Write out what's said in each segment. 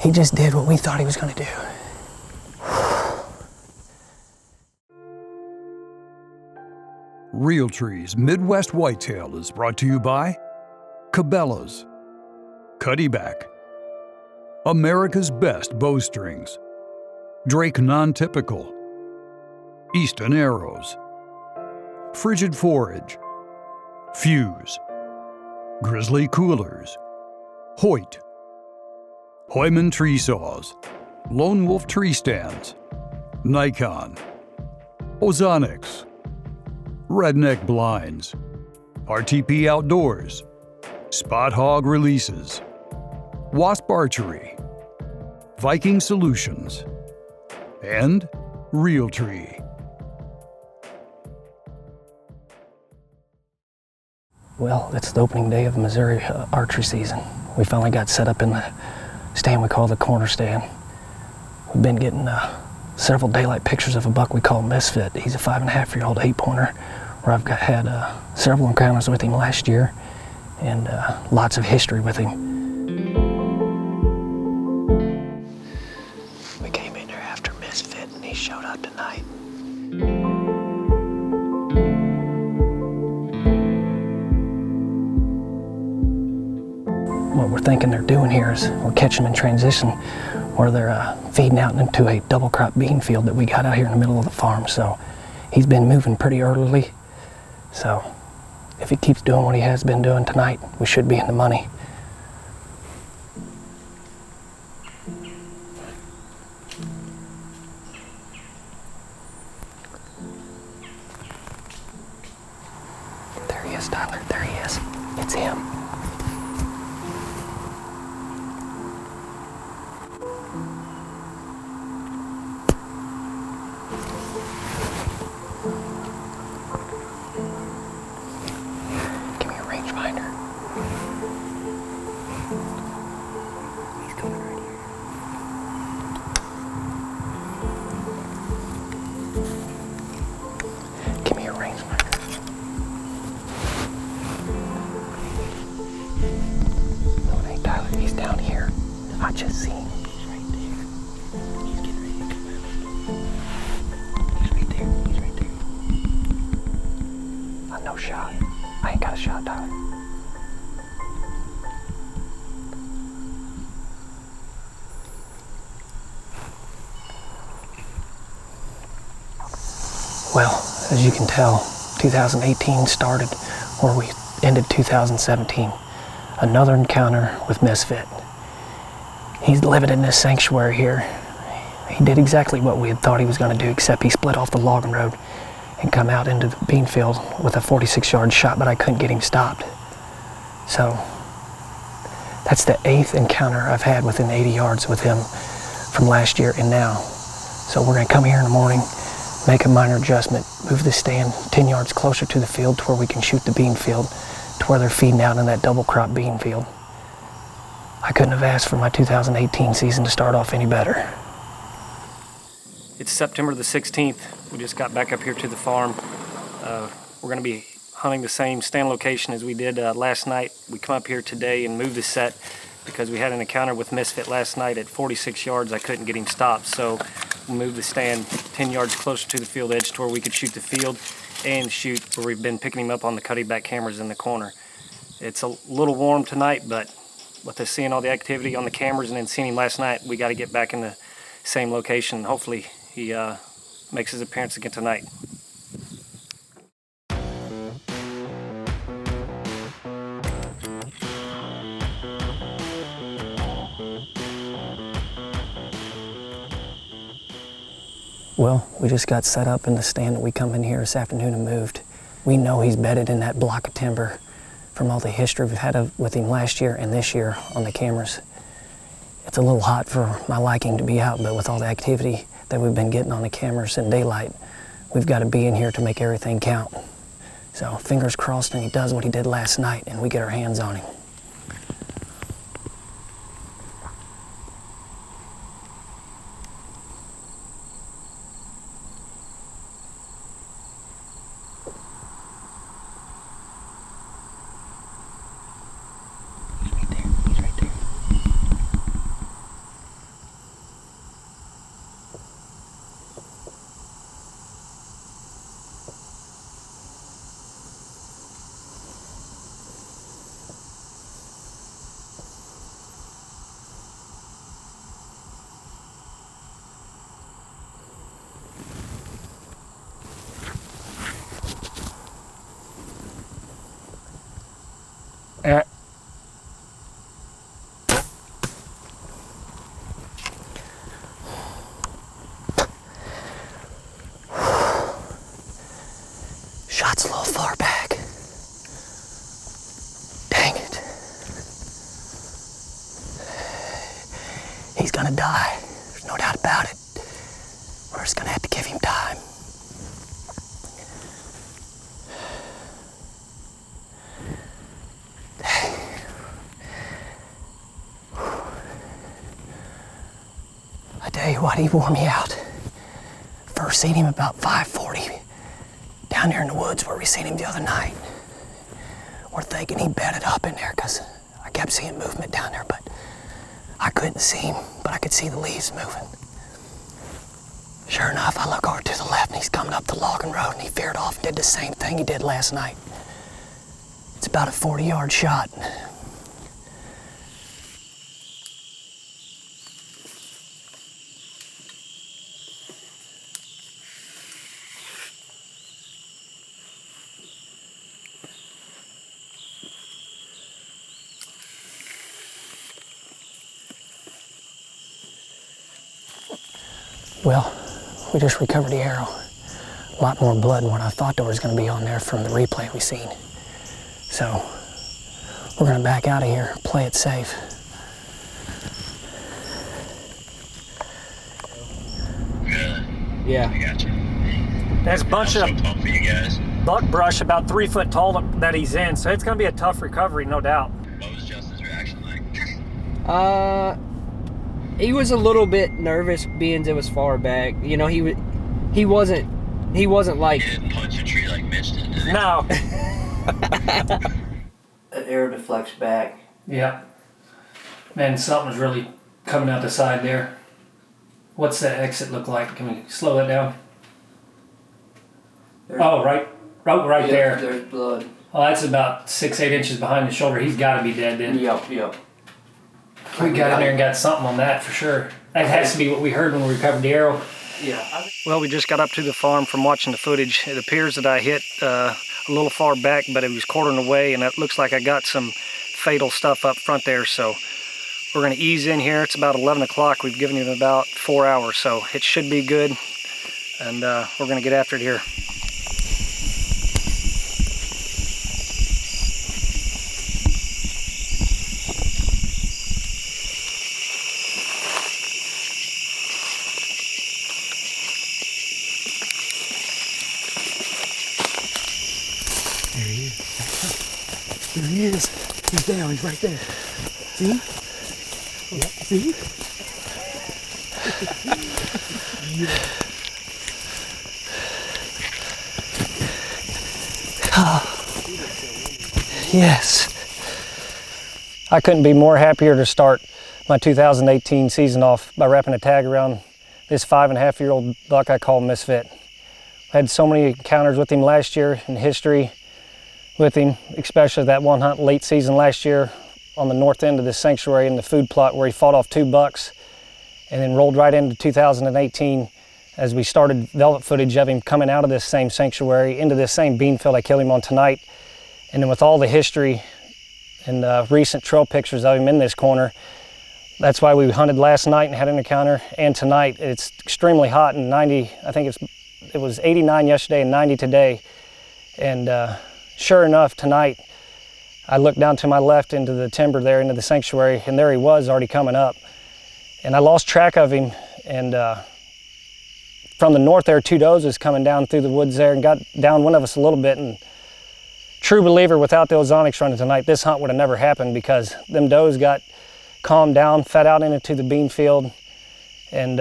He just did what we thought he was going to do. Realtree's Midwest Whitetail is brought to you by Cabela's, Cuddyback, America's Best Bowstrings, Drake Non-Typical, Easton Arrows, Frigid Forage, Fuse, Grizzly Coolers, Hoyt, Hoyman Tree Saws, Lone Wolf Tree Stands, Nikon, Ozonics, Redneck Blinds, RTP Outdoors, Spot Hog Releases, Wasp Archery, Viking Solutions, and Realtree. Well, it's the opening day of Missouri archery season. We finally got set up in the stand we call the corner stand. We've been getting several daylight pictures of a buck we call Misfit. He's a 5.5-year-old 8-pointer, where I've had several encounters with him last year and lots of history with him. We came in there after Misfit and he showed up tonight. What we're thinking they're doing here is we're catching them in transition where they're feeding out into a double crop bean field that we got out here in the middle of the farm. So he's been moving pretty early. So if he keeps doing what he has been doing tonight, we should be in the money. There he is, Tyler. There he is. It's him. Give me a rangefinder. He's coming right here. Give me a rangefinder. No, it ain't Tyler. He's down here. I just seen him. He's right there. He's getting ready to come out. He's right there. He's right there. No shot. I ain't got a shot, Tyler. Well, as you can tell, 2018 started where we ended 2017. Another encounter with Misfit. He's living in this sanctuary here. He did exactly what we had thought he was going to do, except he split off the logging road and come out into the bean field with a 46-yard shot, but I couldn't get him stopped. So that's the 8th encounter I've had within 80 yards with him from last year and now. So we're gonna come here in the morning, make a minor adjustment, move the stand 10 yards closer to the field to where we can shoot the bean field, to where they're feeding out in that double crop bean field. I couldn't have asked for my 2018 season to start off any better. It's September the 16th. We just got back up here to the farm. We're going to be hunting the same stand location as we did last night. We come up here today and move the set because we had an encounter with Misfit last night at 46 yards. I couldn't get him stopped, so we moved the stand 10 yards closer to the field edge to where we could shoot the field and shoot where we've been picking him up on the Cuddyback cameras in the corner. It's a little warm tonight, but with us seeing all the activity on the cameras and then seeing him last night, we got to get back in the same location. Hopefully he makes his appearance again tonight. Well, we just got set up in the stand that we come in here this afternoon and moved. We know he's bedded in that block of timber from all the history we've had with him last year and this year on the cameras. It's a little hot for my liking to be out, but with all the activity that we've been getting on the cameras in daylight, we've got to be in here to make everything count. So fingers crossed and he does what he did last night and we get our hands on him. he's gonna die. There's no doubt about it. We're just gonna have to give him time. I tell you what, he wore me out. First seen him about 5:40 down there in the woods where we seen him the other night. We're thinking he bedded up in there because I kept seeing movement down there, but I couldn't see him, but I could see the leaves moving. Sure enough, I look over to the left and he's coming up the logging road and he veered off and did the same thing he did last night. It's about a 40-yard shot. Well, we just recovered the arrow. A lot more blood than what I thought there was going to be on there from the replay we seen. So, we're going to back out of here, play it safe. Yeah. I got you. There's a bunch of I'm so pumped for you guys. buckbrush about 3 foot tall that he's in, so it's going to be a tough recovery, no doubt. What was Justin's reaction like? He was a little bit nervous, being it was far back. You know, he wasn't like. He didn't punch a tree like Mitch did. Did he? No. That arrow deflects back. Yeah. Man, something's really coming out the side there. What's that exit look like? Can we slow that down? Oh, right there. There's blood. Oh, that's about 6-8 inches behind the shoulder. He's got to be dead then. Yep. We got in there and got something on that for sure. That has to be what we heard when we recovered the arrow. Yeah. Well, we just got up to the farm from watching the footage. It appears that I hit a little far back, but it was quartering away, and it looks like I got some fatal stuff up front there. So we're going to ease in here. It's about 11 o'clock. We've given him about 4 hours, so it should be good. And we're going to get after it here. There he is. He's down. He's right there. See? Yep. See? Yes. I couldn't be more happier to start my 2018 season off by wrapping a tag around this 5.5-year-old buck I call Misfit. I had so many encounters with him last year in history with him, especially that one hunt late season last year on the north end of this sanctuary in the food plot where he fought off 2 bucks and then rolled right into 2018 as we started velvet footage of him coming out of this same sanctuary into this same bean field I killed him on tonight. And then with all the history and recent trail pictures of him in this corner, that's why we hunted last night and had an encounter, and tonight. It's extremely hot and 90, I think it was 89 yesterday and 90 today. And sure enough, tonight, I looked down to my left into the timber there, into the sanctuary, and there he was already coming up. And I lost track of him, and from the north there, 2 does was coming down through the woods there and got down one of us a little bit. And true believer, without the ozonics running tonight, this hunt would have never happened because them does got calmed down, fed out into the bean field, and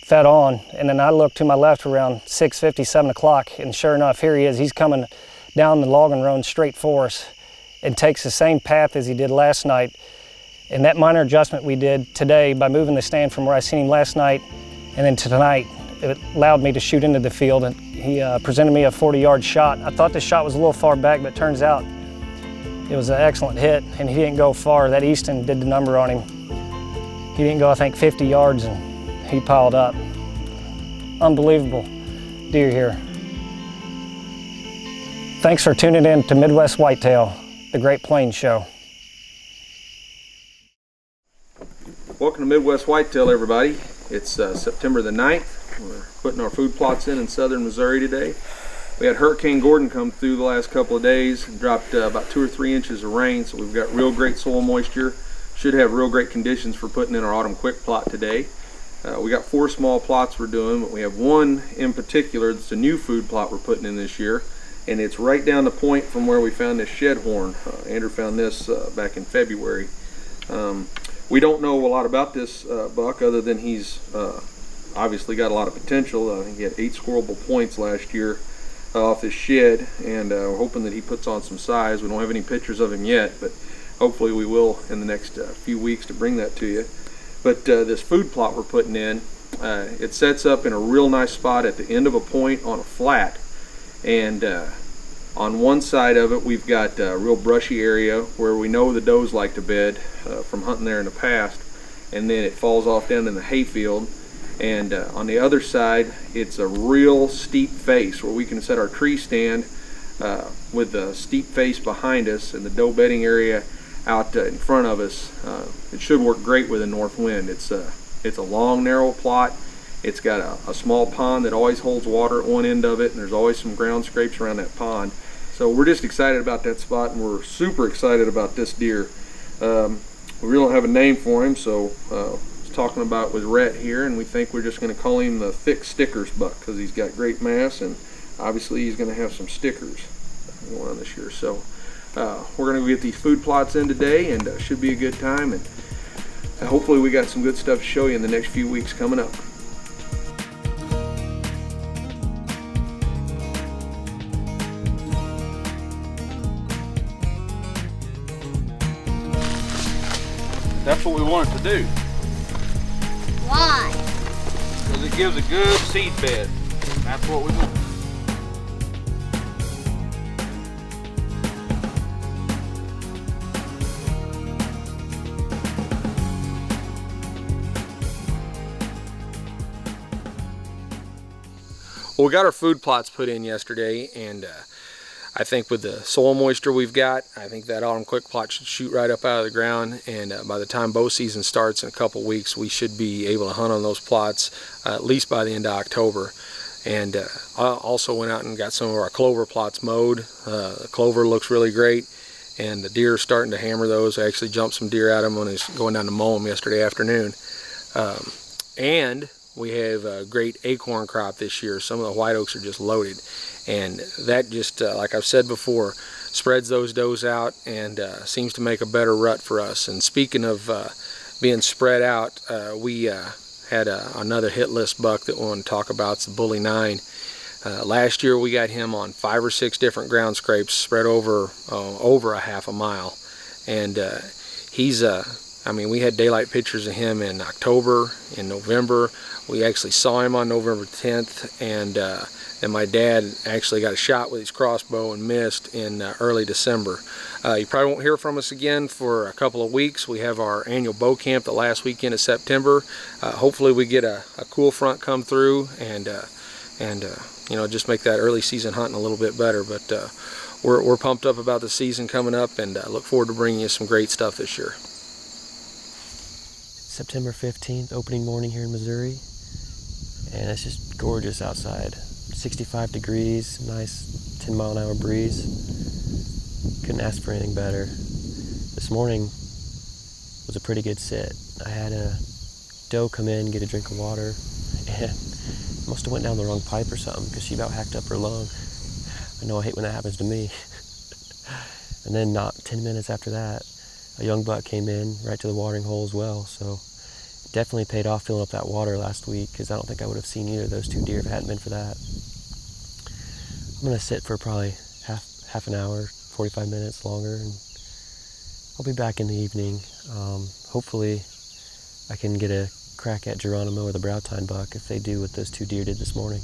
fed on. And then I looked to my left around 6:50, 7 o'clock, and sure enough, here he is. He's coming down the logging road straight for us and takes the same path as he did last night. And that minor adjustment we did today by moving the stand from where I seen him last night and then to tonight, it allowed me to shoot into the field, and he presented me a 40-yard shot. I thought the shot was a little far back, but it turns out it was an excellent hit, and he didn't go far. That Easton did the number on him. He didn't go, I think, 50 yards, and he piled up. Unbelievable deer here. Thanks for tuning in to Midwest Whitetail, the Great Plains Show. Welcome to Midwest Whitetail, everybody. It's September the 9th. We're putting our food plots in southern Missouri today. We had Hurricane Gordon come through the last couple of days and dropped about 2 or 3 inches of rain, so we've got real great soil moisture. should have real great conditions for putting in our autumn quick plot today. We got 4 small plots we're doing, but we have one in particular that's a new food plot we're putting in this year, and it's right down the point from where we found this shed horn. Andrew found this back in February. We don't know a lot about this buck other than he's obviously got a lot of potential. I think he had 8 scoreable points last year off his shed, and we're hoping that he puts on some size. We don't have any pictures of him yet, but hopefully we will in the next few weeks to bring that to you. But this food plot we're putting in, it sets up in a real nice spot at the end of a point on a flat, and on one side of it we've got a real brushy area where we know the does like to bed from hunting there in the past, and then it falls off down in the hayfield. And on the other side it's a real steep face where we can set our tree stand with the steep face behind us and the doe bedding area out in front of us. It should work great with a north wind. It's a long, narrow plot. It's got a small pond that always holds water at one end of it, and there's always some ground scrapes around that pond. So we're just excited about that spot, and we're super excited about this deer. We really don't have a name for him, so I was talking about it with Rhett here, and we think we're just going to call him the thick stickers buck because he's got great mass, and obviously he's going to have some stickers going on this year. So we're going to get these food plots in today, and should be a good time, and hopefully we got some good stuff to show you in the next few weeks coming up. That's what we want it to do. Why? Because it gives a good seed bed. That's what we want. Well, we got our food plots put in yesterday, and I think with the soil moisture we've got, I think that autumn quick plot should shoot right up out of the ground, and by the time bow season starts in a couple weeks, we should be able to hunt on those plots at least by the end of October. And I also went out and got some of our clover plots mowed. The clover looks really great, and the deer are starting to hammer those. I actually jumped some deer at them when I was going down to mow them yesterday afternoon. And we have a great acorn crop this year. Some of the white oaks are just loaded, and that just, like I've said before, spreads those does out and seems to make a better rut for us. And speaking of being spread out, we had another hit list buck that we want to talk about. It's the Bully 9. Last year we got him on 5 or 6 different ground scrapes spread over a half a mile, and he's I mean, we had daylight pictures of him in October, in November. We actually saw him on November 10th, and then my dad actually got a shot with his crossbow and missed in early December. You probably won't hear from us again for a couple of weeks. We have our annual bow camp the last weekend of September. Hopefully we get a cool front come through and you know, just make that early season hunting a little bit better. But we're pumped up about the season coming up, and look forward to bringing you some great stuff this year. September 15th, opening morning here in Missouri, and it's just gorgeous outside. 65 degrees, nice 10-mile-an-hour breeze. Couldn't ask for anything better. This morning was a pretty good sit. I had a doe come in, get a drink of water, and must have went down the wrong pipe or something because she about hacked up her lung. I know I hate when that happens to me. And then not 10 minutes after that, a young buck came in right to the watering hole as well, so it definitely paid off filling up that water last week, because I don't think I would have seen either of those 2 deer if it hadn't been for that. I'm going to sit for probably half an hour, 45 minutes longer, and I'll be back in the evening. Hopefully I can get a crack at Geronimo or the brow tine buck if they do what those 2 deer did this morning.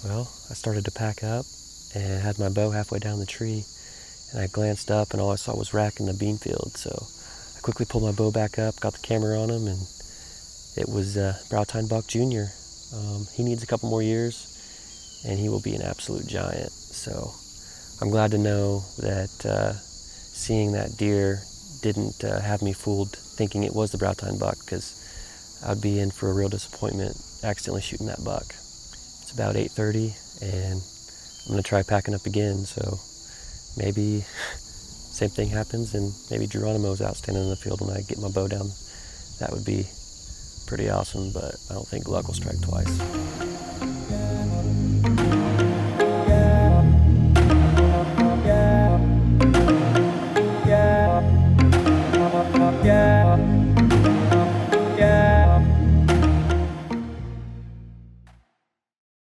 Well, I started to pack up and had my bow halfway down the tree, and I glanced up and all I saw was rack in the bean field, so I quickly pulled my bow back up, got the camera on him, and it was Brow-Tine Buck Jr. He needs a couple more years, and he will be an absolute giant. So I'm glad to know that seeing that deer didn't have me fooled thinking it was the Brow-Tine buck, because I'd be in for a real disappointment accidentally shooting that buck. It's about 8:30, and I'm gonna try packing up again, so maybe same thing happens and maybe Geronimo's out standing in the field when I get my bow down. That would be pretty awesome, but I don't think luck will strike twice.